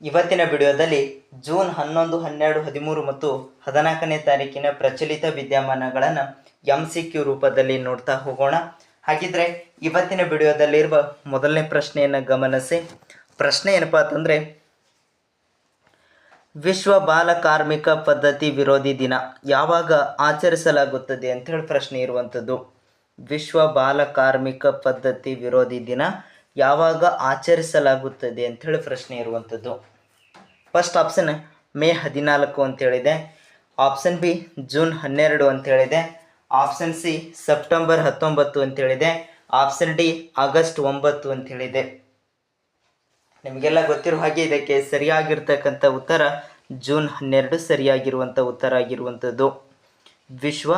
ಇವತ್ತಿನ ವಿಡಿಯೋದಲ್ಲಿ ಜೂನ್ 11, 12, 13 ಮತ್ತು 14ನೇ ತಾರೀಕಿನ ಪ್ರಚಲಿತ ವಿದ್ಯಮಾನಗಳನ್ನು MCQ ರೂಪದಲ್ಲಿ ನೋಡ್ತಾ ಹೋಗೋಣ. ಹಾಗಿದ್ರೆ ಇವತ್ತಿನ ವಿಡಿಯೋದಲ್ಲಿರುವ ಮೊದಲನೇ ಪ್ರಶ್ನೆಯನ್ನು ಗಮನಿಸಿ. ಪ್ರಶ್ನೆ ಏನಪ್ಪಾ ಅಂತಂದರೆ, ವಿಶ್ವ ಬಾಲ ಕಾರ್ಮಿಕ ಪದ್ಧತಿ ವಿರೋಧಿ ದಿನ ಯಾವಾಗ ಆಚರಿಸಲಾಗುತ್ತದೆ ಅಂತ ಹೇಳಿ ಪ್ರಶ್ನೆ ಇರುವಂಥದ್ದು. ವಿಶ್ವ ಬಾಲ ಕಾರ್ಮಿಕ ಪದ್ಧತಿ ವಿರೋಧಿ ದಿನ ಯಾವಾಗ ಆಚರಿಸಲಾಗುತ್ತದೆ ಅಂಥೇಳಿ ಪ್ರಶ್ನೆ ಇರುವಂಥದ್ದು. ಫಸ್ಟ್ ಆಪ್ಷನ್ ಮೇ 14 ಅಂತೇಳಿದೆ. ಆಪ್ಷನ್ ಬಿ ಜೂನ್ 12 ಅಂತೇಳಿದೆ. ಆಪ್ಷನ್ ಸಿ ಸೆಪ್ಟೆಂಬರ್ 19 ಅಂತೇಳಿದೆ. ಆಪ್ಷನ್ ಡಿ ಆಗಸ್ಟ್ 9 ಅಂತೇಳಿದೆ. ನಿಮಗೆಲ್ಲ ಗೊತ್ತಿರೋ ಹಾಗೆ ಇದಕ್ಕೆ ಸರಿಯಾಗಿರ್ತಕ್ಕಂಥ ಉತ್ತರ ಜೂನ್ 12 ಸರಿಯಾಗಿರುವಂಥ ಉತ್ತರ ಆಗಿರುವಂಥದ್ದು. ವಿಶ್ವ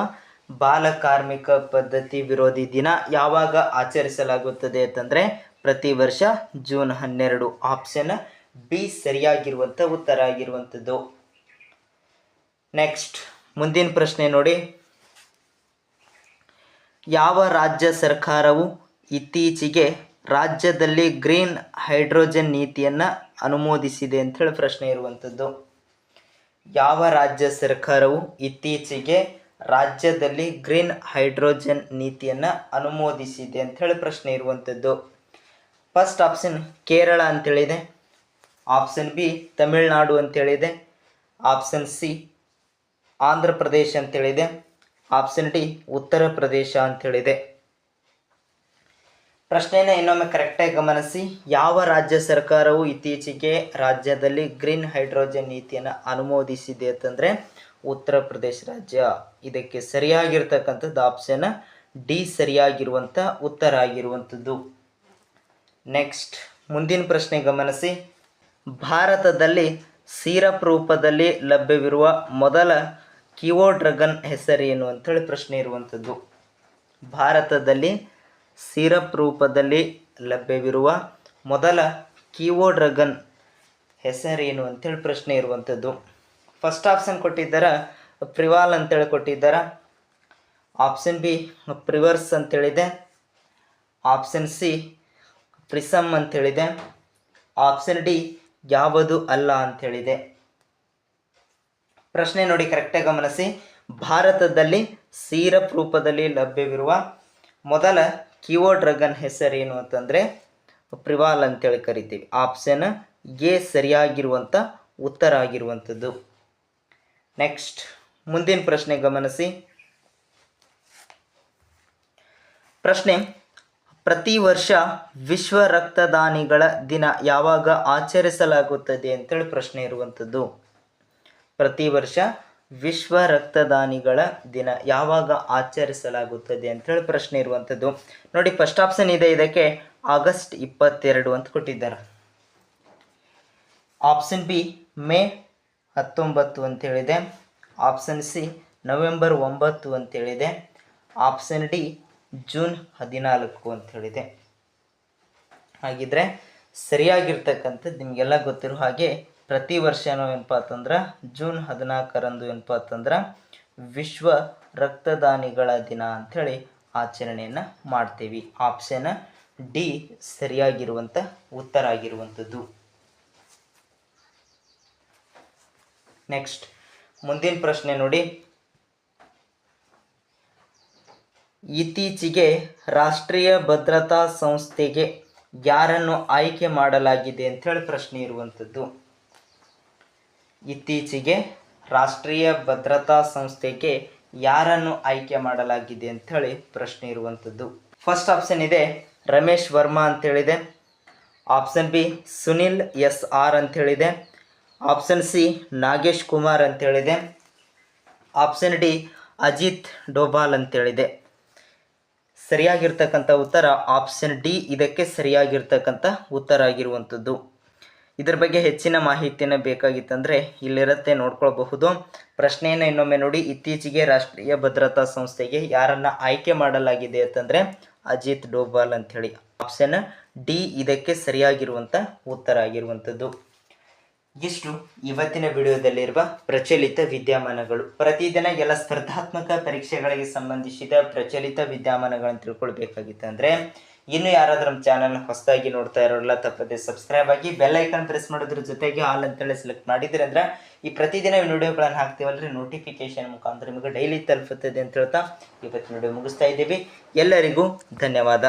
ಬಾಲ ಕಾರ್ಮಿಕ ಪದ್ಧತಿ ವಿರೋಧಿ ದಿನ ಯಾವಾಗ ಆಚರಿಸಲಾಗುತ್ತದೆ ಅಂತಂದರೆ ಪ್ರತಿ ವರ್ಷ ಜೂನ್ 12. ಆಪ್ಷನ್ ಬಿ ಸರಿಯಾಗಿರುವಂಥ ಉತ್ತರ ಆಗಿರುವಂಥದ್ದು. ನೆಕ್ಸ್ಟ್ ಮುಂದಿನ ಪ್ರಶ್ನೆ ನೋಡಿ. ಯಾವ ರಾಜ್ಯ ಸರ್ಕಾರವು ಇತ್ತೀಚೆಗೆ ರಾಜ್ಯದಲ್ಲಿ ಗ್ರೀನ್ ಹೈಡ್ರೋಜನ್ ನೀತಿಯನ್ನು ಅನುಮೋದಿಸಿದೆ ಅಂತ ಹೇಳಿ ಪ್ರಶ್ನೆ ಇರುವಂಥದ್ದು. ಯಾವ ರಾಜ್ಯ ಸರ್ಕಾರವು ಇತ್ತೀಚೆಗೆ ರಾಜ್ಯದಲ್ಲಿ ಗ್ರೀನ್ ಹೈಡ್ರೋಜನ್ ನೀತಿಯನ್ನು ಅನುಮೋದಿಸಿದೆ ಅಂತ ಹೇಳಿ ಪ್ರಶ್ನೆ ಇರುವಂಥದ್ದು. ಫಸ್ಟ್ ಆಪ್ಷನ್ ಕೇರಳ ಅಂತೇಳಿದೆ. ಆಪ್ಷನ್ ಬಿ ತಮಿಳುನಾಡು ಅಂತೇಳಿದೆ. ಆಪ್ಷನ್ ಸಿ ಆಂಧ್ರ ಪ್ರದೇಶ ಅಂತೇಳಿದೆ. Option D Uttar Pradesh ಅಂತೇಳಿದೆ. ಪ್ರಶ್ನೆಯನ್ನು ಇನ್ನೊಮ್ಮೆ ಕರೆಕ್ಟಾಗಿ ಗಮನಿಸಿ. ಯಾವ ರಾಜ್ಯ ಸರ್ಕಾರವು ಇತ್ತೀಚೆಗೆ ರಾಜ್ಯದಲ್ಲಿ ಗ್ರೀನ್ ಹೈಡ್ರೋಜನ್ ನೀತಿಯನ್ನು ಅನುಮೋದಿಸಿದೆ ಅಂತಂದರೆ ಉತ್ತರ ಪ್ರದೇಶ ರಾಜ್ಯ. ಇದಕ್ಕೆ ಸರಿಯಾಗಿರ್ತಕ್ಕಂಥದ್ದು ಆಪ್ಷನ್ ಡಿ ಸರಿಯಾಗಿರುವಂಥ ಉತ್ತರ ಆಗಿರುವಂಥದ್ದು. ನೆಕ್ಸ್ಟ್ ಮುಂದಿನ ಪ್ರಶ್ನೆ ಗಮನಿಸಿ. ಭಾರತದಲ್ಲಿ ಸಿರಪ್ ರೂಪದಲ್ಲಿ ಲಭ್ಯವಿರುವ ಮೊದಲ ಕಿವೋ ಡ್ರಗನ್ ಹೆಸರೇನು ಅಂಥೇಳಿ ಪ್ರಶ್ನೆ ಇರುವಂಥದ್ದು. ಭಾರತದಲ್ಲಿ ಸಿರಪ್ ರೂಪದಲ್ಲಿ ಲಭ್ಯವಿರುವ ಮೊದಲ ಕಿವೋ ಡ್ರಗನ್ ಹೆಸರೇನು ಅಂಥೇಳಿ ಪ್ರಶ್ನೆ ಇರುವಂಥದ್ದು. ಫಸ್ಟ್ ಆಪ್ಷನ್ ಕೊಟ್ಟಿದ್ದಾರೆ ಪ್ರಿವಾಲ್ ಅಂತೇಳಿ ಕೊಟ್ಟಿದ್ದಾರೆ. ಆಪ್ಷನ್ ಬಿ ಪ್ರಿವರ್ಸ್ ಅಂತೇಳಿದೆ. ಆಪ್ಷನ್ ಸಿ ಪ್ರಿಸಮ್ ಅಂತೇಳಿದೆ. ಆಪ್ಷನ್ ಡಿ ಯಾವುದು ಅಲ್ಲ ಅಂಥೇಳಿದೆ. ಪ್ರಶ್ನೆ ನೋಡಿ ಕರೆಕ್ಟಾಗಿ ಗಮನಿಸಿ. ಭಾರತದಲ್ಲಿ ಸಿರಪ್ ರೂಪದಲ್ಲಿ ಲಭ್ಯವಿರುವ ಮೊದಲ ಕಿವೋ ಡ್ರಗನ್ ಹೆಸರೇನು ಅಂತಂದರೆ ಪ್ರಿವಾಲ್ ಅಂತೇಳಿ ಕರಿತೀವಿ. ಆಪ್ಷನ್ ಎ ಸರಿಯಾಗಿರುವಂಥ ಉತ್ತರ ಆಗಿರುವಂಥದ್ದು. ನೆಕ್ಸ್ಟ್ ಮುಂದಿನ ಪ್ರಶ್ನೆ ಗಮನಿಸಿ. ಪ್ರಶ್ನೆ, ಪ್ರತಿ ವರ್ಷ ವಿಶ್ವ ರಕ್ತದಾನಿಗಳ ದಿನ ಯಾವಾಗ ಆಚರಿಸಲಾಗುತ್ತದೆ ಅಂತೇಳಿ ಪ್ರಶ್ನೆ ಇರುವಂಥದ್ದು. ಪ್ರತಿ ವರ್ಷ ವಿಶ್ವ ರಕ್ತದಾನಿಗಳ ದಿನ ಯಾವಾಗ ಆಚರಿಸಲಾಗುತ್ತದೆ ಅಂತೇಳಿ ಪ್ರಶ್ನೆ ಇರುವಂಥದ್ದು. ನೋಡಿ ಫಸ್ಟ್ ಆಪ್ಷನ್ ಇದೆ, ಇದಕ್ಕೆ ಆಗಸ್ಟ್ 22 ಅಂತ ಕೊಟ್ಟಿದ್ದಾರೆ. ಆಪ್ಷನ್ ಬಿ ಮೇ 19 ಅಂತೇಳಿದೆ. ಆಪ್ಷನ್ ಸಿ ನವೆಂಬರ್ 9 ಅಂತೇಳಿದೆ. ಆಪ್ಷನ್ ಡಿ ಜೂನ್ 14 ಅಂತೇಳಿದೆ. ಹಾಗಿದ್ರೆ ಸರಿಯಾಗಿರ್ತಕ್ಕಂಥದ್ದು ನಿಮಗೆಲ್ಲ ಗೊತ್ತಿರೋ ಹಾಗೆ ಪ್ರತಿ ವರ್ಷನೂ ಏನಪ್ಪ ಅಂತಂದ್ರೆ ಜೂನ್ 14ರಂದು ಏನಪ್ಪ ಅಂತಂದ್ರೆ ವಿಶ್ವ ರಕ್ತದಾನಿಗಳ ದಿನ ಅಂಥೇಳಿ ಆಚರಣೆಯನ್ನು ಮಾಡ್ತೀವಿ. ಆಪ್ಷನ್ ಡಿ ಸರಿಯಾಗಿರುವಂಥ ಉತ್ತರ ಆಗಿರುವಂಥದ್ದು. ನೆಕ್ಸ್ಟ್ ಮುಂದಿನ ಪ್ರಶ್ನೆ ನೋಡಿ. ಇತ್ತೀಚೆಗೆ ರಾಷ್ಟ್ರೀಯ ಭದ್ರತಾ ಸಂಸ್ಥೆಗೆ ಯಾರನ್ನು ಆಯ್ಕೆ ಮಾಡಲಾಗಿದೆ ಅಂಥೇಳಿ ಪ್ರಶ್ನೆ ಇರುವಂಥದ್ದು. ಇತ್ತೀಚೆಗೆ ರಾಷ್ಟ್ರೀಯ ಭದ್ರತಾ ಸಂಸ್ಥೆಗೆ ಯಾರನ್ನು ಆಯ್ಕೆ ಮಾಡಲಾಗಿದೆ ಅಂಥೇಳಿ ಪ್ರಶ್ನೆ ಇರುವಂಥದ್ದು. ಫಸ್ಟ್ ಆಪ್ಷನ್ ಇದೆ ರಮೇಶ್ ವರ್ಮಾ ಅಂತೇಳಿದೆ. ಆಪ್ಷನ್ ಬಿ ಸುನಿಲ್ SR ಅಂತೇಳಿದೆ. ಆಪ್ಷನ್ ಸಿ ನಾಗೇಶ್ ಕುಮಾರ್ ಅಂತೇಳಿದೆ. ಆಪ್ಷನ್ ಡಿ ಅಜಿತ್ ಡೋಭಾಲ್ ಅಂತೇಳಿದೆ. ಸರಿಯಾಗಿರ್ತಕ್ಕಂಥ ಉತ್ತರ ಆಪ್ಷನ್ ಡಿ ಇದಕ್ಕೆ ಸರಿಯಾಗಿರ್ತಕ್ಕಂಥ ಉತ್ತರ ಆಗಿರುವಂಥದ್ದು. ಇದರ ಬಗ್ಗೆ ಹೆಚ್ಚಿನ ಮಾಹಿತಿಯನ್ನು ಬೇಕಾಗಿತ್ತಂದರೆ ಇಲ್ಲಿರುತ್ತೆ, ನೋಡ್ಕೊಳ್ಬಹುದು. ಪ್ರಶ್ನೆಯನ್ನು ಇನ್ನೊಮ್ಮೆ ನೋಡಿ. ಇತ್ತೀಚೆಗೆ ರಾಷ್ಟ್ರೀಯ ಭದ್ರತಾ ಸಂಸ್ಥೆಗೆ ಯಾರನ್ನು ಆಯ್ಕೆ ಮಾಡಲಾಗಿದೆ ಅಂತಂದರೆ ಅಜಿತ್ ಡೋಭಾಲ್ ಅಂಥೇಳಿ. ಆಪ್ಷನ್ ಡಿ ಇದಕ್ಕೆ ಸರಿಯಾಗಿರುವಂಥ ಉತ್ತರ ಆಗಿರುವಂಥದ್ದು. ಇಷ್ಟು ಇವತ್ತಿನ ವಿಡಿಯೋದಲ್ಲಿರುವ ಪ್ರಚಲಿತ ವಿದ್ಯಮಾನಗಳು. ಪ್ರತಿದಿನ ಎಲ್ಲ ಸ್ಪರ್ಧಾತ್ಮಕ ಪರೀಕ್ಷೆಗಳಿಗೆ ಸಂಬಂಧಿಸಿದ ಪ್ರಚಲಿತ ವಿದ್ಯಮಾನಗಳನ್ನು ತಿಳ್ಕೊಳ್ಬೇಕಾಗಿತ್ತು ಅಂದರೆ ಇನ್ನು ಯಾರಾದರೂ ನಮ್ಮ ಚಾನಲ್ನ ಹೊಸದಾಗಿ ನೋಡ್ತಾ ಇರೋಲ್ಲ ತಪ್ಪದೆ ಸಬ್ಸ್ಕ್ರೈಬ್ ಆಗಿ ಬೆಲ್ ಐಕಾನ್ ಪ್ರೆಸ್ ಮಾಡೋದ್ರ ಜೊತೆಗೆ ಆಲ್ ಅಂತೇಳಿ ಸೆಲೆಕ್ಟ್ ಮಾಡಿದ್ರೆ ಅಂದ್ರೆ ಈ ಪ್ರತಿದಿನ ವಿಡಿಯೋಗಳನ್ನು ಹಾಕ್ತೀವಲ್ರಿ ನೋಟಿಫಿಕೇಶನ್ ಮುಖಾಂತರ ನಿಮಗೆ ಡೈಲಿ ತಲುಪುತ್ತದೆ ಅಂತ ಹೇಳ್ತಾ ಇವತ್ತಿನ ವಿಡಿಯೋ ಮುಗಿಸ್ತಾ ಇದ್ದೀವಿ. ಎಲ್ಲರಿಗೂ ಧನ್ಯವಾದ.